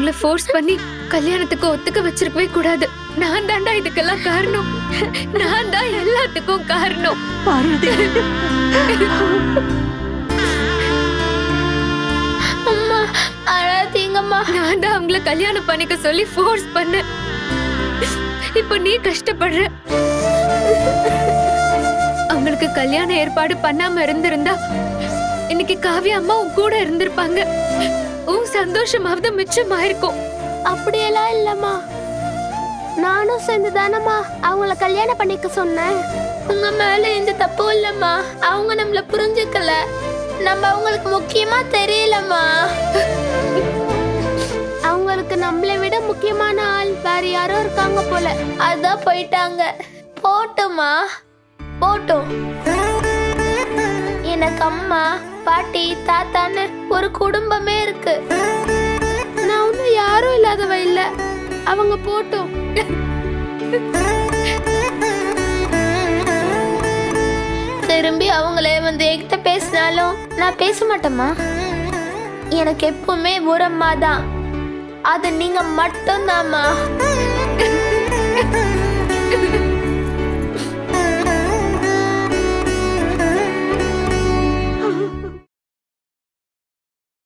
அவங்கள ஃபோர்ஸ் பண்ணி கல்யாணத்துக்கு ஒத்துக்க வச்சிருக்கவே கூடாது. நான் தாண்டா இதுக்கெல்லாம் காரணம். நான் தான் எல்லாத்துக்கும் காரணம். அம்மா அழாதீங்கம்மா. நான் தான் அவங்கள கல்யாணம் பண்ணிக்க சொல்லி ஃபோர்ஸ் பண்ணேன். இப்போ நீ கஷ்டப்படுற. அவங்களுக்கு கல்யாண ஏற்பாடு பண்ணாம இருந்திருந்தா இன்னைக்கு காவியா அம்மா உன் கூட இருந்திருப்பாங்க. உன் சந்தோஷமாவது மிச்சமாயிருக்கும். அப்படியெல்லாம் இல்லம்மா, நானும் சேர்ந்து தானம்மா அவங்கள கல்யாணம் பண்ணிக்க சொன்னேன். உங்க மேல எந்த தப்பும் இல்லம்மா. அவங்க நம்மள புரிஞ்சுக்கல. நம்ம அவங்களுக்கு முக்கியமா தெரியலம்மா. அவங்களுக்கு நம்மளை விட முக்கியமான ஆள் வேற யாரோ இருக்காங்க போல. அதான் போயிட்டாங்க. போட்டுமா போட்டும். எனக்கு அம்மா பாட்டி தாத்தான்னு ஒரு குடும்பமே இருக்கு. நான் ஒன்னும் யாரும் இல்லாதவ இல்ல. அவங்க போட்டும். திரும்பி அவங்களே வந்து என்கிட்ட பேசினாலும் நான் பேச மாட்டேம்மா. எனக்கு எப்பவுமே ஒரு அம்மா தான். அது நீங்க மட்டும்தாம்மா.